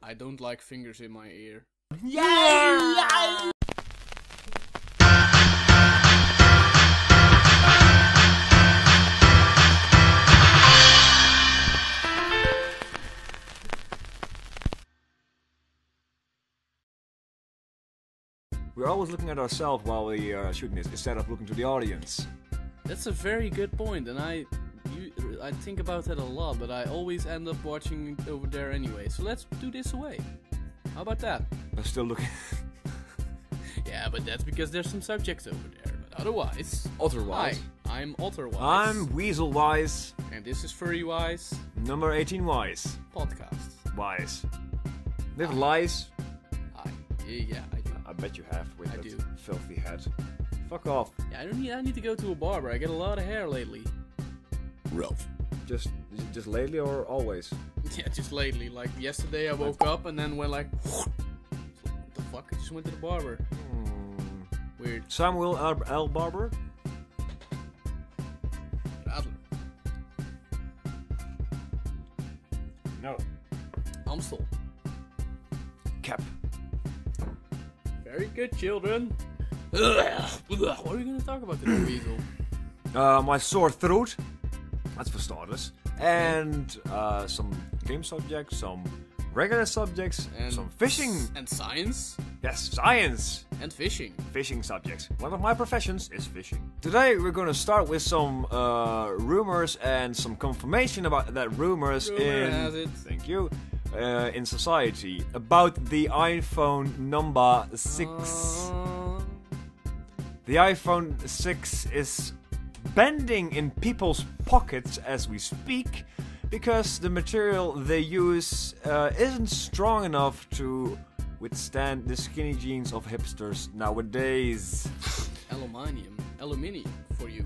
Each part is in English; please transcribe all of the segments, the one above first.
I don't like fingers in my ear. Yeah! We're always looking at ourselves while we are shooting this, instead of looking to the audience. That's a very good point, and I think about that a lot, but I always end up watching it over there anyway. So let's do this away. How about that? I'm still looking. Yeah, but that's because there's some subjects over there. But otherwise, Otterwise. Hi, I'm Otterwise. I'm WeaselWise. And this is Furrywise. Number 18 Wise. Podcast. Wise. Live lies. Hi. Yeah, I do. I bet you have with I that do. filthy head. Fuck off. Yeah, I need to go to a barber. I get a lot of hair lately. Ralph. Just lately or always? Yeah, just lately. Like yesterday I woke up and then went like, what the fuck? I just went to the barber. Weird. Samuel L. Barber? Adler. No. Amstel. Cap. Very good, children. What are we gonna talk about today, Weasel? My sore throat. That's for starters. And some game subjects, some regular subjects, And some fishing. And science. Yes, science. And fishing. Fishing subjects. One of my professions is fishing. Today we're going to start with some rumors and some confirmation about that rumors Rumor has it. Thank you. In society about the iPhone number 6. The iPhone 6 is bending in people's pockets as we speak because the material they use isn't strong enough to withstand the skinny jeans of hipsters nowadays. Aluminium for you.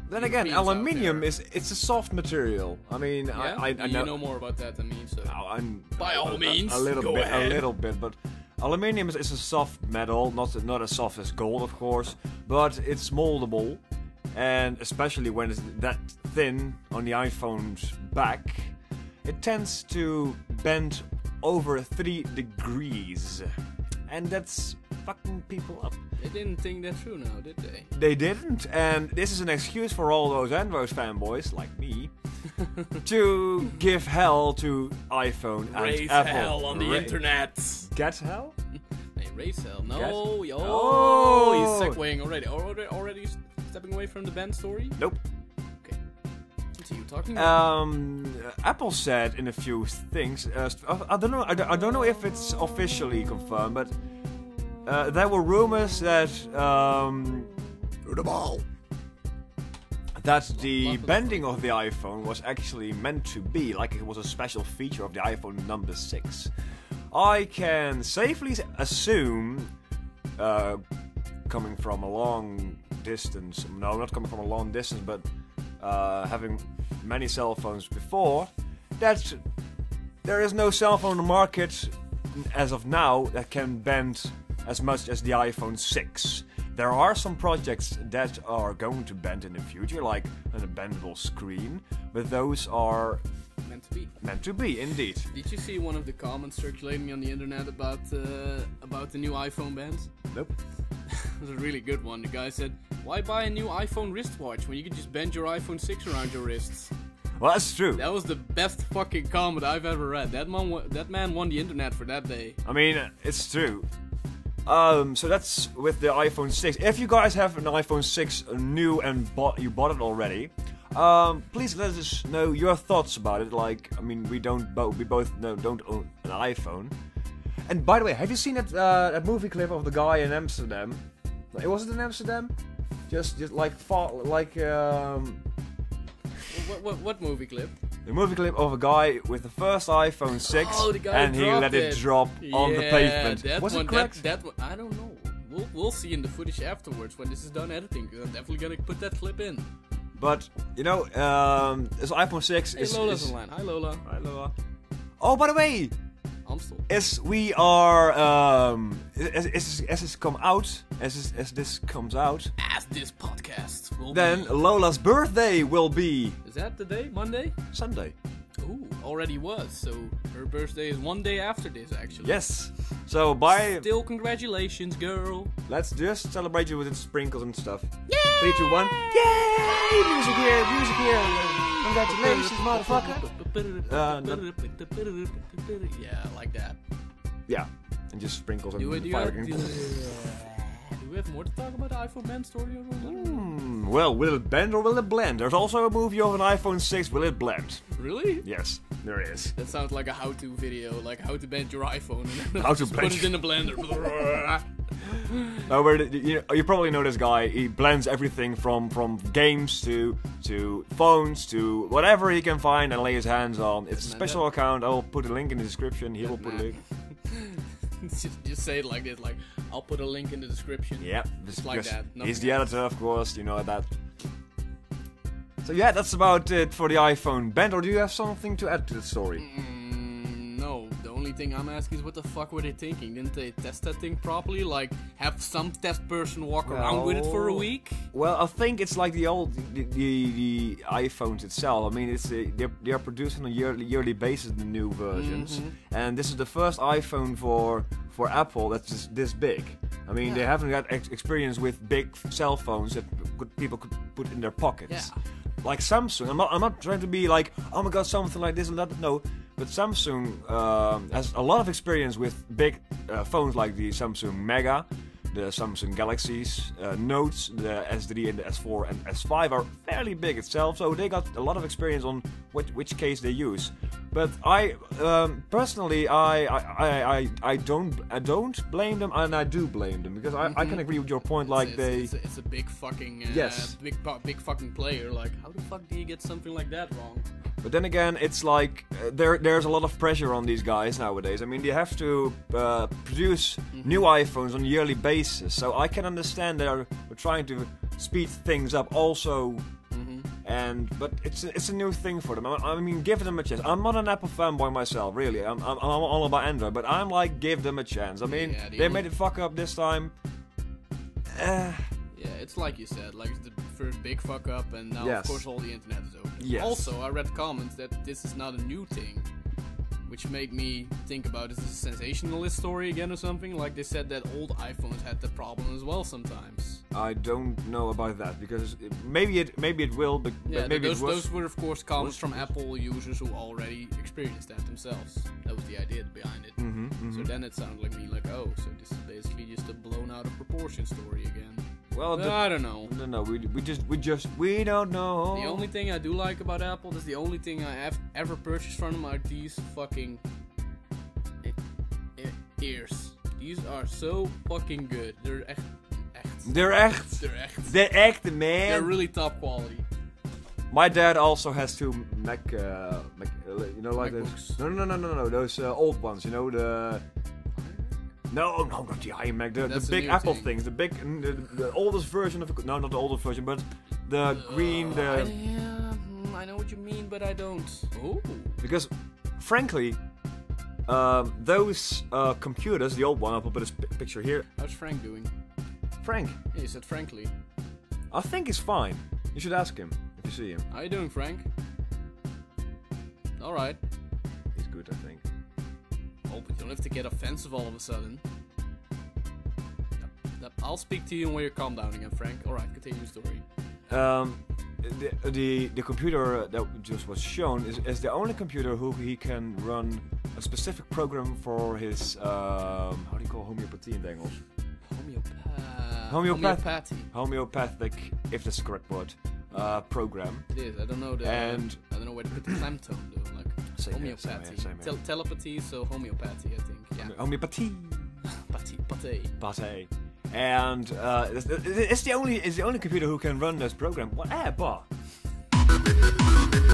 Then again, Europeans aluminium out there. it's a soft material. I mean, Yeah? I You know more about that than me, so. I'm By all means, a little go bit, ahead. a little bit, but aluminium is a soft metal, not as soft as gold, of course, but it's moldable, and especially when it's that thin on the iPhone's back, it tends to bend over 3 degrees, and that's fucking people up. They didn't think that through now, did they? They didn't, and this is an excuse for all those Android fanboys like me to give hell to iPhone and Raise Apple. hell on the internet. Get hell? Hey, raise hell. No, Yes. yo, Oh. he's segueing already. Already stepping away from the band story? Nope. Okay. Continue talking about. Apple said in a few things. I don't know. I don't know if it's officially confirmed, but there were rumors that that the bending of the iPhone was actually meant to be like it was a special feature of the iPhone number 6. I can safely assume, coming from a long distance, no, not coming from a long distance, but having many cell phones before, that there is no cell phone on the market as of now that can bend as much as the iPhone 6. There are some projects that are going to bend in the future, like a bendable screen, but those are Meant to be. meant to be, indeed. Did you see one of the comments circulating on the internet about the new iPhone bands? Nope. It was a really good one. The guy said, "Why buy a new iPhone wristwatch when you can just bend your iPhone 6 around your wrists?" Well, that's true. That was the best fucking comment I've ever read. That man won the internet for that day. I mean, it's true. So that's with the iPhone 6. If you guys have an iPhone 6 new and you bought it already, please let us know your thoughts about it. Like, I mean, we both don't own an iPhone. And by the way, have you seen that movie clip of the guy in Amsterdam? Was it in Amsterdam? Just like What movie clip? the movie clip of a guy with the first iPhone 6, Oh, the guy and he dropped let it it. drop on the pavement. That Was one, it correct? That one, I don't know. We'll see in the footage afterwards when this is done editing. 'Cause I'm definitely gonna put that clip in. But you know, this iPhone 6 Hey, Lola's online. Hi, Lola. Hi, Lola. Oh, by the way, Amstel. as we are, as this comes out, as this comes out, As this podcast will then be. Lola's birthday will be Is that the day? Monday? Sunday. Ooh, already was. So her birthday is one day after this, actually. Yes. So by Still, congratulations, girl. let's just celebrate you with its sprinkles and stuff. Yay! 3, 2, 1. Yay! Music here, music here. Congratulations, motherfucker. Yeah, like that. Yeah, and just sprinkles and Do we fire. have more to talk about the iPhone Man story? Well, will it bend or will it blend? There's also a movie of an iPhone 6. Will it blend? Really? Yes, there is. That sounds like a how-to video, like how to bend your iPhone and then How to just bend put it in a blender. No, you probably know this guy. He blends everything from games to phones to whatever he can find and lay his hands on. It's a special account. I'll put a link in the description. He will put a link. Just say it like this, like, I'll put a link in the description. Yeah, just like that. He's the editor, of course, you know that. So yeah, that's about it for the iPhone. Bent, or do you have something to add to the story? No, the only thing I'm asking is what the fuck were they thinking? Didn't they test that thing properly? Like, have some test person walk around with it for a week? Well, I think it's like the iPhones itself. I mean, it's they are producing on a yearly basis the new versions, and this is the first iPhone for Apple that's this big. I mean, they haven't got experience with big cell phones that people could put in their pockets. Yeah. Like Samsung. I'm not trying to be like, oh my god, something like this and that. No, but Samsung has a lot of experience with big phones like the Samsung Mega, the Samsung Galaxies, Notes, the S3 and the S4 and S5 are fairly big itself, so they got a lot of experience on which case they use. But I personally, I don't blame them, and I do blame them because I can agree with your point. It's a big fucking big fucking player. Like, how the fuck do you get something like that wrong? But then again, it's like there's a lot of pressure on these guys nowadays. I mean, they have to produce new iPhones on a yearly basis. So I can understand they're trying to speed things up also. But it's a new thing for them. I mean, give them a chance. I'm not an Apple fanboy myself, really. I'm all about Android, but I'm like, give them a chance. I mean, they made it fuck up this time. Yeah, it's like you said, like the first big fuck up, and now of course all the internet is open. Yes. Also, I read comments that this is not a new thing, which made me think about, is this a sensationalist story again or something? Like they said that old iPhones had the problem as well sometimes. I don't know about that because maybe it will, but maybe those were of course comments from Apple users who already experienced that themselves. That was the idea behind it. So then it sounded like me like, oh, so this is basically just a blown out of proportion story again. Well, I don't know. No, we don't know. The only thing I do like about Apple, that's the only thing I have ever purchased from them, are these fucking ears. These are so fucking good. They're echt. They're echt, man. They're really top quality. My dad also has two Mac, you know, like those. No, those old ones. You know the. No, not the iMac. The big Apple thing. things. The oldest version of. No, not the oldest version, but the green. I know what you mean, but I don't. Oh. Because, frankly, those computers, the old one, I'll put a picture here. How's Frank doing? Frank. Yeah, you said frankly. I think he's fine. You should ask him if you see him. How you doing, Frank? Alright. He's good, I think. Oh, but you don't have to get offensive all of a sudden. I'll speak to you when you're calm down again, Frank. Alright, continue the story. The computer that just was shown is the only computer who he can run a specific program for his how do you call homeopathy in English? Homeopathic, if that's the correct word, program. It is. I don't know I don't know where to put the clam tone though. Like homeopathy, same here. Telepathy, so homeopathy, I think. Yeah. Homeopathy. Pate. And it's the only computer who can run this program. What?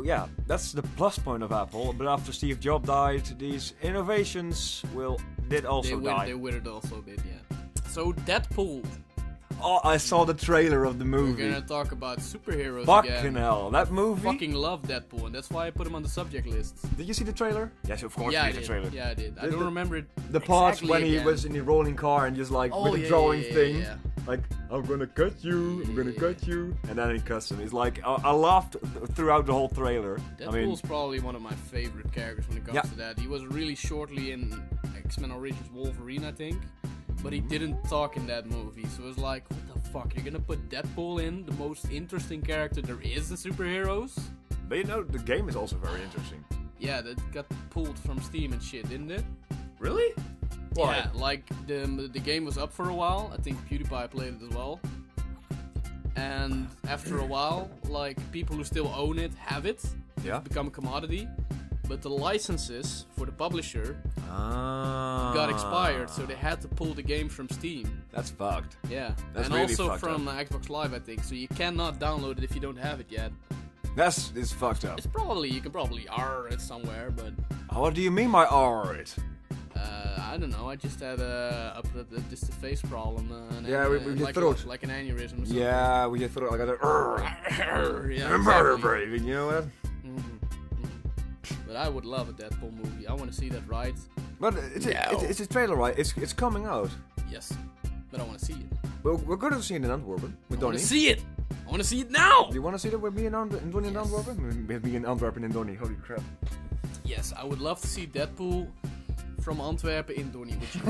Yeah, that's the plus point of Apple. But after Steve Jobs died, these innovations did also die. They withered also a bit, yeah. So Deadpool. Oh, I saw the trailer of the movie. We're gonna talk about superheroes again. Fucking hell, that movie. Fucking love Deadpool, and that's why I put him on the subject list. Did you see the trailer? Yes, of course. Yeah, the trailer. Yeah, I did. I don't remember it. The parts when he was in the rolling car and just like with the drawing thing. Yeah. Like, I'm gonna cut you, I'm gonna cut you. And then he cuts him. He's like, I laughed throughout the whole trailer. Deadpool's probably one of my favorite characters when it comes to that. He was really shortly in X-Men Origins Wolverine, I think. But he didn't talk in that movie, so it was like, what the fuck? You're gonna put Deadpool in, the most interesting character there is in superheroes? But you know, the game is also very interesting. Yeah, that got pulled from Steam and shit, didn't it? Really? Why? Yeah, like, the game was up for a while. I think PewDiePie played it as well. And after a while, like, people who still own it have it. Yeah. It's become a commodity. But the licenses for the publisher got expired, so they had to pull the game from Steam. That's fucked. Yeah. That's and really also fucked from up. Xbox Live, I think. So you cannot download it if you don't have it yet. It's fucked up. It's probably, you can probably R it somewhere, but... What do you mean by R it? I don't know, I just had just a face problem. Yeah, we just like, thought. like an aneurysm or something. Yeah, we just thought like Yeah, murder exactly. braving, you know what? But I would love a Deadpool movie. I want to see that, right? But it's a trailer, right? It's coming out. Yes, but I want to see it. We're going to see it in Antwerp with I Donnie. want to see it! I want to see it now! Do you want to see it with me and Donnie in Yes. Antwerp? With me in Antwerp and Donnie, holy crap. Yes, I would love to see Deadpool from Antwerp in Donnie with you.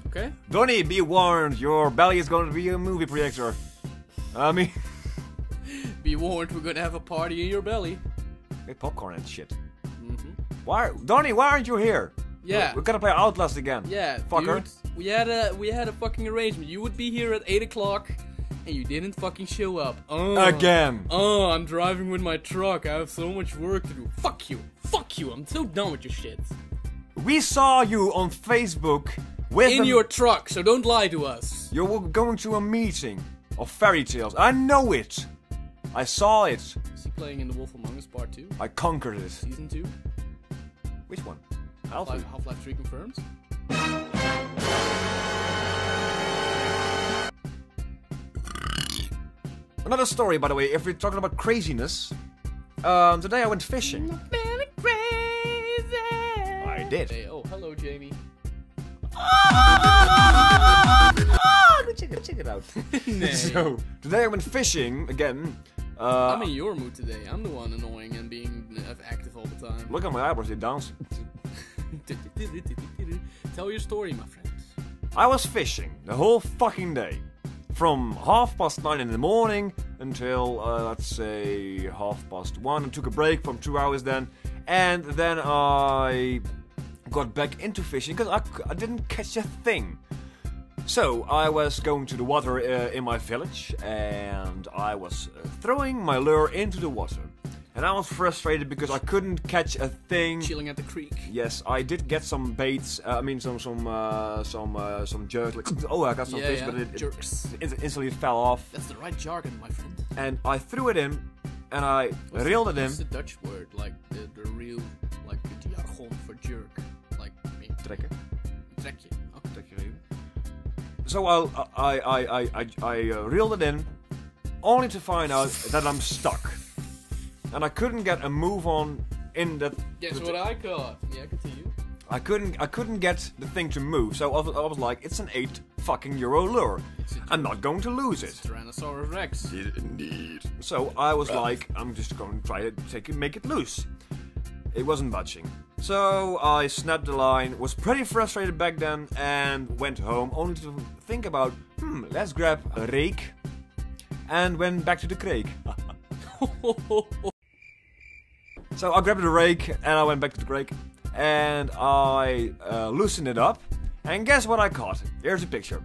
Okay? Donnie, be warned, your belly is going to be a movie projector. I mean... Be warned, we're gonna have a party in your belly. Hey, popcorn and shit. Mm-hmm. Donnie, why aren't you here? Yeah. We're gonna play Outlast again. Yeah, Fucker. dude, we had a fucking arrangement. You would be here at 8 o'clock, and you didn't fucking show up. Again. Oh, I'm driving with my truck. I have so much work to do. Fuck you. Fuck you. I'm so done with your shit. We saw you on Facebook with In your truck, so don't lie to us. You were going to a meeting of fairy tales. I know it. I saw it. Is he playing in The Wolf Among Us Part 2? I conquered it. Season 2? Which one? Half-Life 3 confirmed? Another story, by the way, if we're talking about craziness. Today I went fishing. I did. Hey, oh, hello, Jamie. Check it out. Nay. So, today I went fishing again. I'm in your mood today. I'm the one annoying and being active all the time. Look at my eyebrows, they dance. Tell your story, my friend. I was fishing the whole fucking day. From 9:30 in the morning until, let's say, 1:30. I took a break from 2 hours then. And then I got back into fishing because I didn't catch a thing. So I was going to the water in my village and I was throwing my lure into the water. And I was frustrated because I couldn't catch a thing. Chilling at the creek. Yes, I did get some baits. I mean, some jerks. Like, oh, I got some fish, but it instantly fell off. That's the right jargon, my friend. And I threw it in, and I reeled it in. What's the Dutch word? Like the real, like the jargon for jerk. Like me. Trekken. Trekje. Okay. So I reeled it in, only to find out that I'm stuck. And I couldn't get a move on in that. Guess what I caught? Yeah, continue. I couldn't get the thing to move. So I was like, it's an €8 lure. I'm not going to lose it. Tyrannosaurus Rex. Indeed. So I was like, I'm just going to try to make it loose. It wasn't budging. So I snapped the line, was pretty frustrated back then, and went home only to think about, let's grab a rake, and went back to the creek. So I grabbed the rake and I went back to the creek and I loosened it up. And guess what I caught? Here's a picture.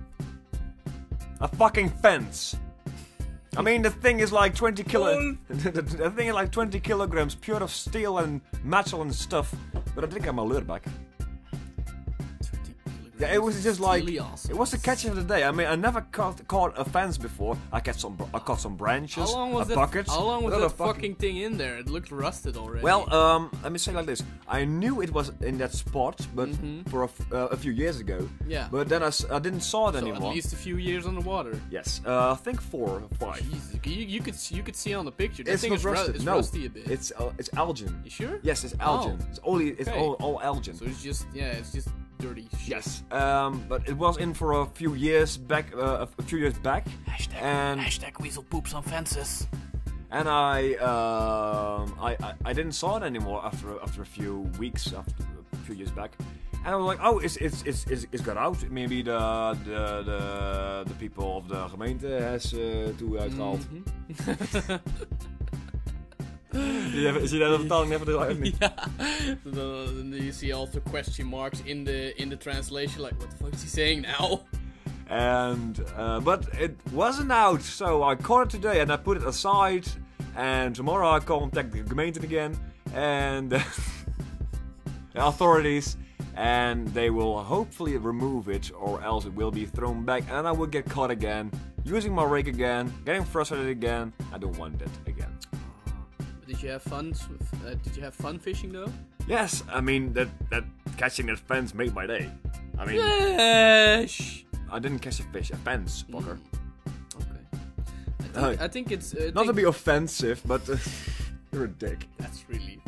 A fucking fence. I mean, the thing is like 20 kilo. The thing is like 20 kilograms, pure of steel and metal and stuff. But I did get my lure back. Yeah, it was just like awesome. It was the catch of the day. I mean, I never caught a fence before. I caught some branches, buckets. How long was that fucking thing in there? It looked rusted already. Well, let me say like this. I knew it was in that spot, but for a few years ago. Yeah. But then I didn't saw it anymore. At least a few years underwater. Yes. I think 4 or 5. Jesus, you could see on the picture. That It's thing not is rusted. it's No, rusty a bit. it's algae. You sure? Yes, it's algae. Oh. It's all algae. So it's just it's just dirty shit. Yes. but it was in for a few years back. Hashtag weasel poops on fences. And I didn't saw it anymore after a few weeks, after a few years back. And I was like, oh, it's got out. Maybe the people of the gemeente has to uitgehaald. Zie je dat de vertaling even eruit niet? Yeah. Then you see also question marks in the translation, like what the fuck is he saying now? And but it wasn't out, so I caught it today and I put it aside. And tomorrow I contact the gemeente again and the authorities, and they will hopefully remove it, or else it will be thrown back, and I will get caught again, using my rake again, getting frustrated again. I don't want that again. Did you have fun? Did you have fun fishing though? Yes, I mean that catching that fence made my day. I mean, fish. I didn't catch a fish, a fence, fucker. Okay. I think it's not to be offensive, but you're a dick. That's really.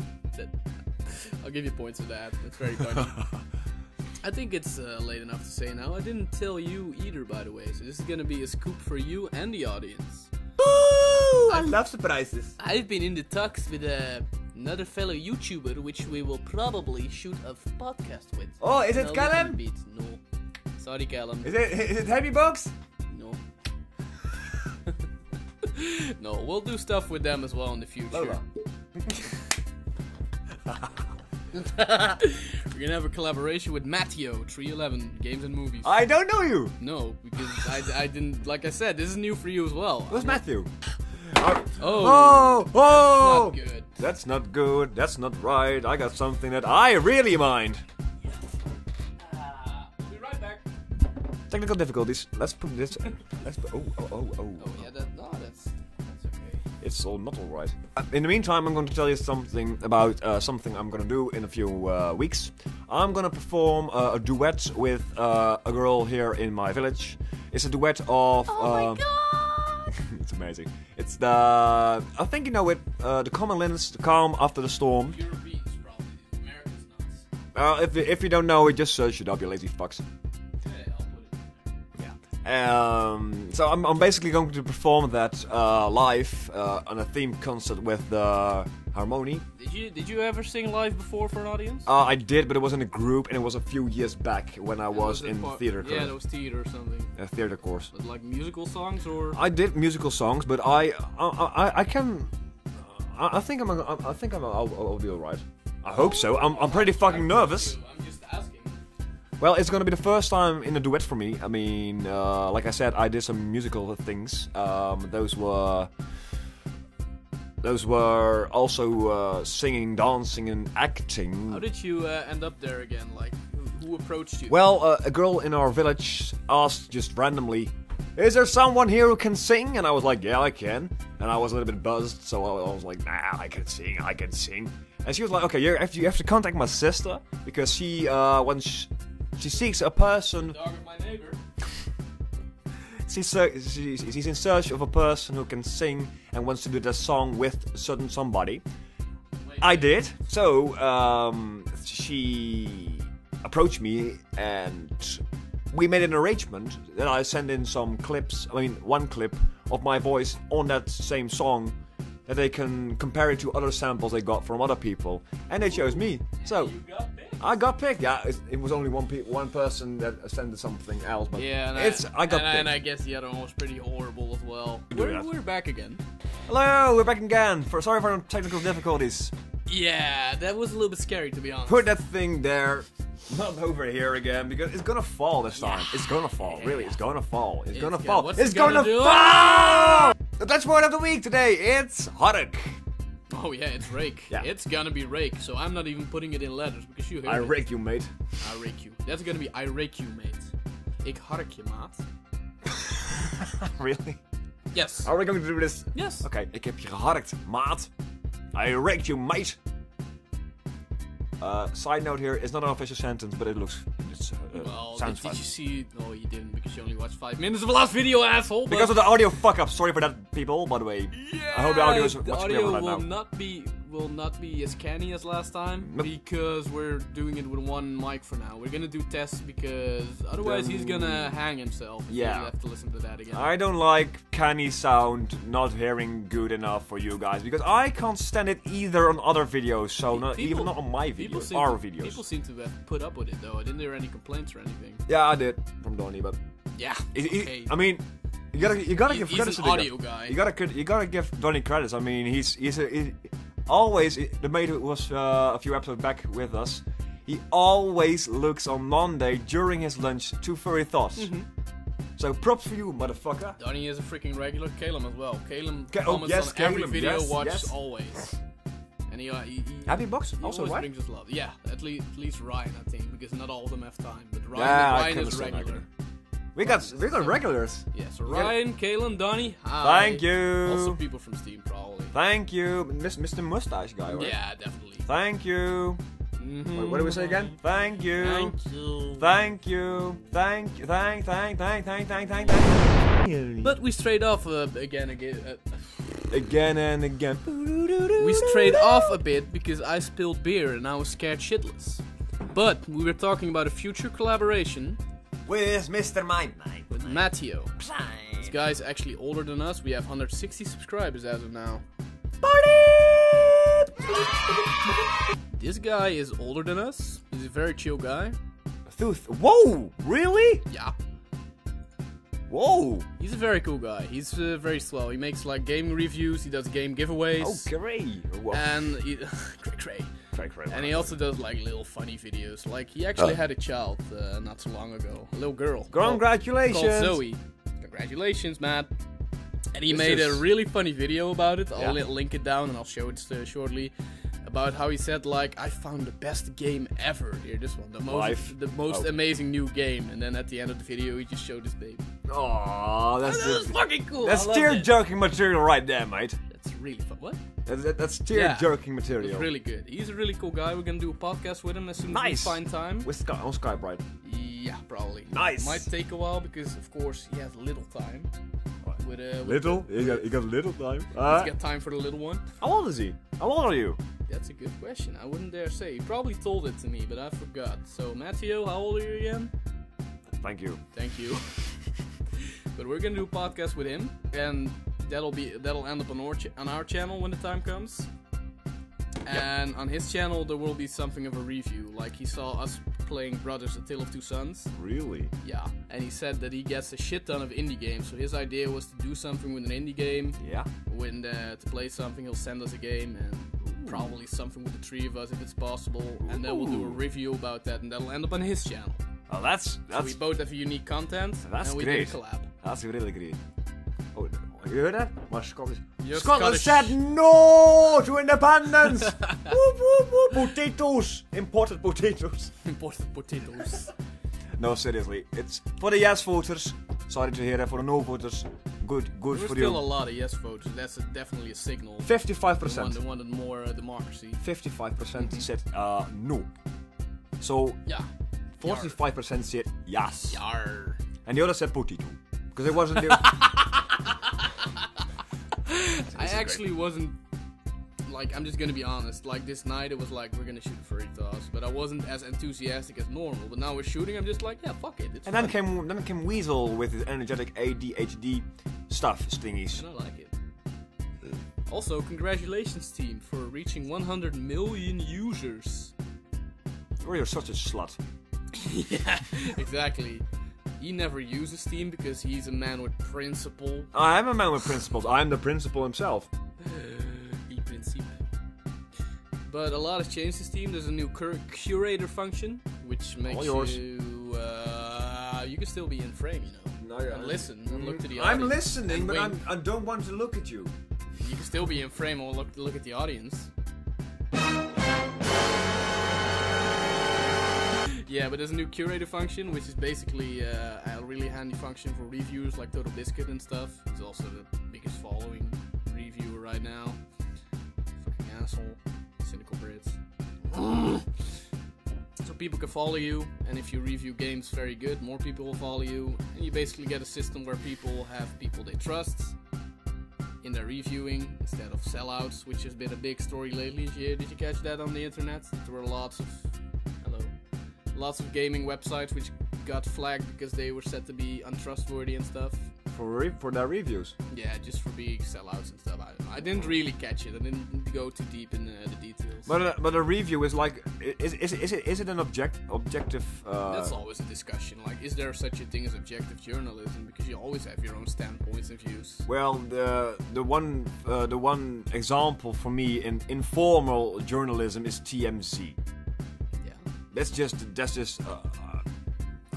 I'll give you points for that. That's very funny. I think it's late enough to say now. I didn't tell you either, by the way. So this is gonna be a scoop for you and the audience. Ooh, I love surprises. I've been in the talks with another fellow YouTuber, which we will probably shoot a podcast with. Oh, is it Callum? No. Sorry, Callum. Is it Happy Box? No. No, we'll do stuff with them as well in the future. Lola. We're gonna have a collaboration with Matteo, 311 Games and Movies. I don't know you. No, because I didn't. Like I said, this is new for you as well. Who's Matthew? Oh, oh, that's not good. That's not good. That's not right. I got something that I really mind. We'll be right back. Technical difficulties. Let's put this. Oh. Oh yeah, that's okay. It's all not alright. In the meantime, I'm going to tell you something about something I'm going to do in a few weeks. I'm going to perform a duet with a girl here in my village. It's a duet of... Oh my god! It's amazing. It's the... I think you know it. The Common Linnets, the calm after the storm. Europeans, probably. Americans nuts. If you don't know it, just search it up, you lazy fucks. So I'm basically going to perform that live on a themed concert with the Harmony. Did you ever sing live before for an audience? I did, but it was in a group, and it was a few years back when I was in theater course. Yeah, that was theater or something. Theater course. But like musical songs or? I did musical songs, but I think I'll be alright. I hope so. I'm pretty fucking nervous. I'm just asking. Well, it's gonna be the first time in a duet for me. I mean, like I said, I did some musical things. Those were also singing, dancing, and acting. How did you end up there again? Like, who approached you? Well, a girl in our village asked just randomly, "Is there someone here who can sing?" And I was like, "Yeah, I can." And I was a little bit buzzed, so I was like, "Nah, I can sing." And she was like, "Okay, you have to contact my sister because she she seeks a person." The dog of my neighbor. She's in search of a person who can sing and wants to do that song with certain somebody. I did. So she approached me and we made an arrangement that I send in some clips. I mean, one clip of my voice on that same song, that they can compare it to other samples they got from other people, and they chose me. So You got picked. I got picked. Yeah, it was only one person that sent something else, but Yeah, I got picked. And I guess the other one was pretty horrible as well. We're back again. Hello, we're back again. Sorry for the technical difficulties. Yeah, that was a little bit scary to be honest. Put that thing there, not over here again, because it's gonna fall this time. It's gonna fall. Really, it's gonna fall. It's gonna fall. What's It's it gonna gonna do? fall! The Dutch word of the week today, it's hark. Oh yeah, it's rake. Yeah. It's gonna be rake, so I'm not even putting it in letters because you heard I it. rake you, mate. I rake you. That's gonna be I rake you, mate. Ik hark je, maat. Really? Yes. Are we going to do this? Yes. Okay, ik heb je geharkt, maat. I raked you, mate. Side note here, it's not an official sentence, but it sounds fun. Did you see? No, you didn't because you only watched 5 minutes of the last video, asshole. Because of the audio fuck up. Sorry for that, people. By the way, Yeah, I hope the audio is the much audio clearer right will now. not be will not be as canny as last time because we're doing it with one mic for now. We're gonna do tests because otherwise he's gonna hang himself. Yeah. You have to listen to that again. I don't like canny sound not hearing good enough for you guys because I can't stand it either on other videos. So even not on my videos, our videos. People seem to have put up with it though. Didn't there any complaints or anything? Yeah, I did from Donnie, but yeah. Okay. I mean. You gotta give credit to the audio guy. You gotta give Donnie credits. I mean, he's always the mate who was a few episodes back with us. He always looks on Monday during his lunch to Furry Thoughts. So props for you, motherfucker. Donnie is a freaking regular. Caleb as well. Caleb comments on every video, watches always. And he Happy Box he also, always right? brings us love. Yeah, at least Ryan, I think, because not all of them have time. But Ryan is regular. We got regulars. Yeah, so Ryan, Kalen, Donnie, hi. Thank you. Also people from Steam, probably. Thank you, Mr. Mustache guy, right? Yeah, definitely. Thank you. What do we say again? Thank you. Thank you. Thank you. Thank you. Thank. But we strayed off again. Again and again. We strayed off a bit because I spilled beer and I was scared shitless. But we were talking about a future collaboration. With Mr. Mind. With Matteo. This guy's actually older than us. We have 160 subscribers as of now. This guy is older than us. He's a very chill guy. Whoa! Really? Yeah. Whoa! He's a very cool guy. He's very slow. He makes like gaming reviews. He does game giveaways. Oh, great! And cray. And he also does like little funny videos. Like he actually had a child not so long ago, a little girl. Congratulations! Called Zoe. Congratulations, Matt. And he made a really funny video about it. I'll link it down and I'll show it shortly. About how he said like, I found the best game ever. Here, this one, the most amazing new game. And then at the end of the video, he just showed his baby. Oh, that's fucking cool. That's tear-jerking material right there, mate. That's really fun. What? That's tear-jerking material. It's really good. He's a really cool guy. We're gonna do a podcast with him as soon as we find time. On Skype, right? Yeah, probably. Nice. Might take a while because, of course, he has little time. Little? He got little time. He's got time for the little one. How old is he? How old are you? That's a good question. I wouldn't dare say. He probably told it to me, but I forgot. So, Matteo, how old are you again? Thank you. Thank you. But we're gonna do a podcast with him, and that'll end up on our channel when the time comes. And on his channel there will be something of a review. Like he saw us playing Brothers: A Tale of Two Sons. Really? Yeah. And he said that he gets a shit ton of indie games. So his idea was to do something with an indie game. Yeah. When to play something, he'll send us a game and probably something with the three of us if it's possible. And then we'll do a review about that, and that'll end up on his channel. Oh, that's so we both have unique content. That's and we great. did a collab. That's really great. Oh, you heard that? My Scottish. You're Scotland Scottish. said no to independence. Whoop, whoop, whoop. Potatoes, imported potatoes. Imported potatoes. No, seriously, it's for the yes voters. Sorry to hear that. For the no voters, good for you. There's still a lot of yes voters. That's definitely a signal. 55%. They wanted more democracy. 55% said no. So yeah. 45% said yes. Yar. And the other said potato. Because it wasn't the... I actually wasn't... Like, I'm just gonna be honest. Like, this night it was like, we're gonna shoot Furry Thoughts. But I wasn't as enthusiastic as normal. But now we're shooting, I'm just like, yeah, fuck it. And then came Weasel with his energetic ADHD stuff, stingies. And I like it. Also, congratulations, team, for reaching 100 million users. Oh, you're such a slut. Yeah, exactly. He never uses Steam because he's a man with principle. I am a man with principles. I'm the principal himself. Il principe. But a lot has changed to Steam. There's a new curator function, which makes you... you can still be in frame, you know. No, yeah. And listen and look to the audience. I'm listening, but I don't want to look at you. You can still be in frame and look at the audience. Yeah, but there's a new curator function, which is basically a really handy function for reviewers like Total Biscuit and stuff. He's also the biggest following reviewer right now. Fucking asshole. Cynical Brits. So people can follow you, and if you review games very good, more people will follow you. And you basically get a system where people have people they trust in their reviewing instead of sellouts, which has been a big story lately. Did you catch that on the internet? There were lots of gaming websites which got flagged because they were said to be untrustworthy and stuff. For their reviews. Yeah, just for being sellouts and stuff. I don't know. I didn't really catch it. I didn't go too deep in the details. But a review is like, is it an objective? That's always a discussion. Like, is there such a thing as objective journalism? Because you always have your own standpoints and views. Well, the one example for me in informal journalism is TMZ. Yeah. That's just.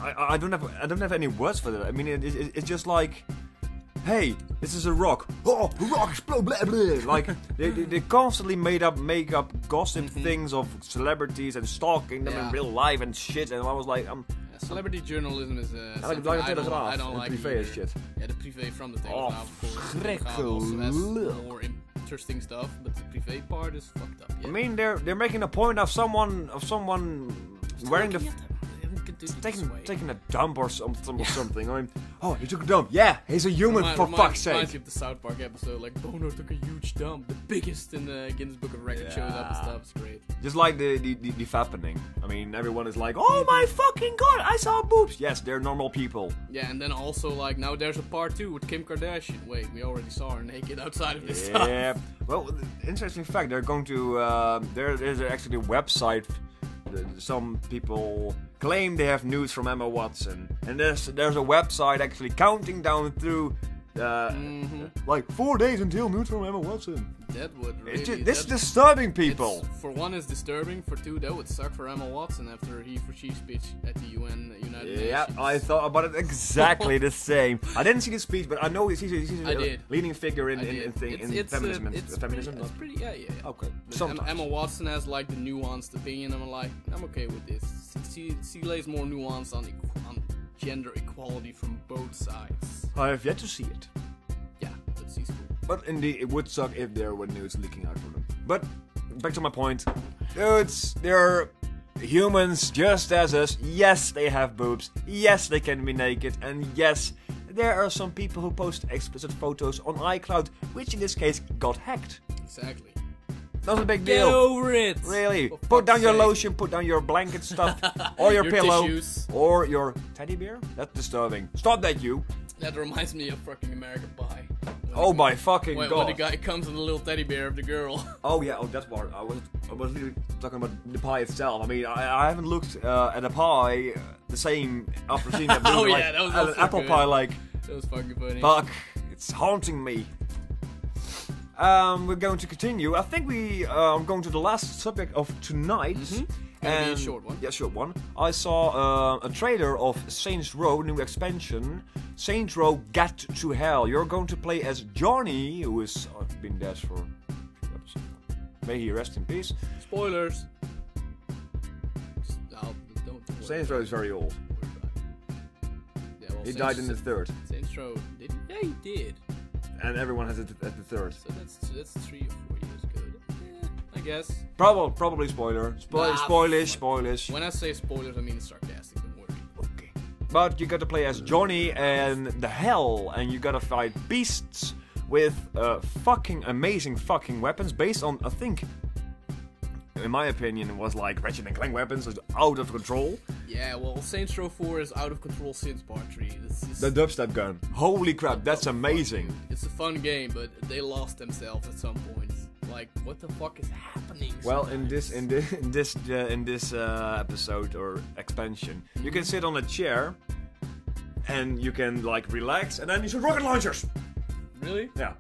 I don't have any words for that. I mean, it's just like, hey, this is a rock. Oh, a rock explode, blah blah. Like they constantly make up gossip things of celebrities and stalking them in real life and shit. And I was like, celebrity journalism is something I don't like. Privé shit. Yeah, the privé from the Oh, Telegraaf also has more interesting stuff, but the privé part is fucked up. Yeah. I mean, they're making a point of someone wearing the. Taking a dump or something. I mean, oh, he took a dump. Yeah, he's a human for fuck's sake. Reminds you of the South Park episode, like Bono took a huge dump, the biggest in the Guinness Book of Records shows up and stuff. It's great. Just like the fappening. I mean, everyone is like, oh my fucking god, I saw boobs. Yes, they're normal people. Yeah, and then also like now there's a part 2 with Kim Kardashian. Wait, we already saw her naked outside of this stuff. Yeah. Well, interesting fact. They're going to there's actually a website. Some people claim they have news from Emma Watson, and there's a website actually counting down through like 4 days until news from Emma Watson. That would really... This is disturbing, people. For one, it's disturbing. For two, that would suck for Emma Watson after her he-for-she speech at the United Nations. Yeah, I thought about it exactly the same. I didn't see the speech, but I know he's a leading figure in feminism. It's pretty, yeah. Okay. Emma Watson has like the nuanced opinion. I'm okay with this. She lays more nuance on gender equality from both sides. I have yet to see it. Yeah, but she's cool. But indeed, it would suck if there were news leaking out from them. But back to my point, dudes, they're humans just as us. Yes, they have boobs. Yes, they can be naked. And yes, there are some people who post explicit photos on iCloud, which in this case got hacked. Exactly. Not a big deal. Get over it. Really. Put down your lotion, put down your blanket stuff, or your pillow, tissues. or your teddy bear. That's disturbing. Stop that, you. That reminds me of fucking American Pie. Oh my fucking god. When the guy comes with a little teddy bear of the girl. Oh yeah, that's what I was really talking about the pie itself. I mean, I haven't looked at a pie the same after seeing that movie. That was an apple good. pie like. That was fucking funny. Fuck, it's haunting me. We're going to continue. I think we are going to the last subject of tonight. Gonna be a short one. Yeah, short one. I saw a trailer of Saints Row, new expansion. Saints Row Get to Hell. You're going to play as Johnny, who has been dead for 2 episodes. May he rest in peace. Spoilers. Saints Row is very old. Yeah, well, He died in the third. Saints Row. Did he? Yeah, he did. And everyone has it at the third. So that's 3 or 4 years ago. Yeah, I guess. Probably spoiler. Spoilish. When I say spoilers, I mean sarcastic. Don't worry. Okay. But you got to play as Johnny and the Hell, and you got to fight beasts with fucking amazing fucking weapons based on, I think, in my opinion, it was like Ratchet and Clank weapons, it's out of control. Yeah, well, Saints Row 4 is out of control since part 3. The dubstep gun. Holy crap, that's amazing. It's a fun game, but they lost themselves at some point. Like, what the fuck is happening? Well, in this episode or expansion, you can sit on a chair and you can like relax, and then you shoot rocket launchers. Really? Yeah.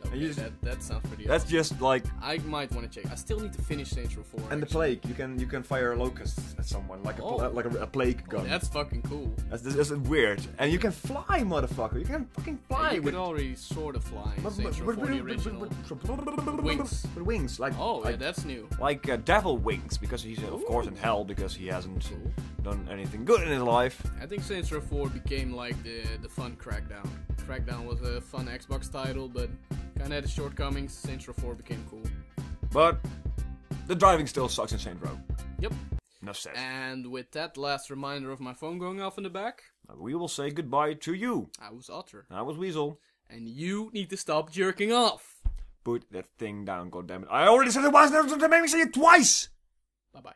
Okay, that sounds pretty That's awesome. just like... I might want to check. I still need to finish Saints Row 4. And the plague. You can fire locusts at someone. Like a plague gun. Oh, that's fucking cool. That's weird. And you can fly, motherfucker. You can fucking fly. Yeah, you can already sort of fly in Saints Row 4 the original. Wings. With wings. Like, yeah, that's new. Like devil wings. Because he's, of course, in hell. Because he hasn't done anything good in his life. I think Saints Row 4 became like the fun Crackdown. Crackdown was a fun Xbox title, but kinda had its shortcomings. Saints Row 4 became cool. But the driving still sucks in Saints Row. Yep. Enough said. And with that last reminder of my phone going off in the back, we will say goodbye to you. I was Otter. I was Weasel. And you need to stop jerking off. Put that thing down, goddammit. I already said it once, now don't make me say it twice! Bye-bye.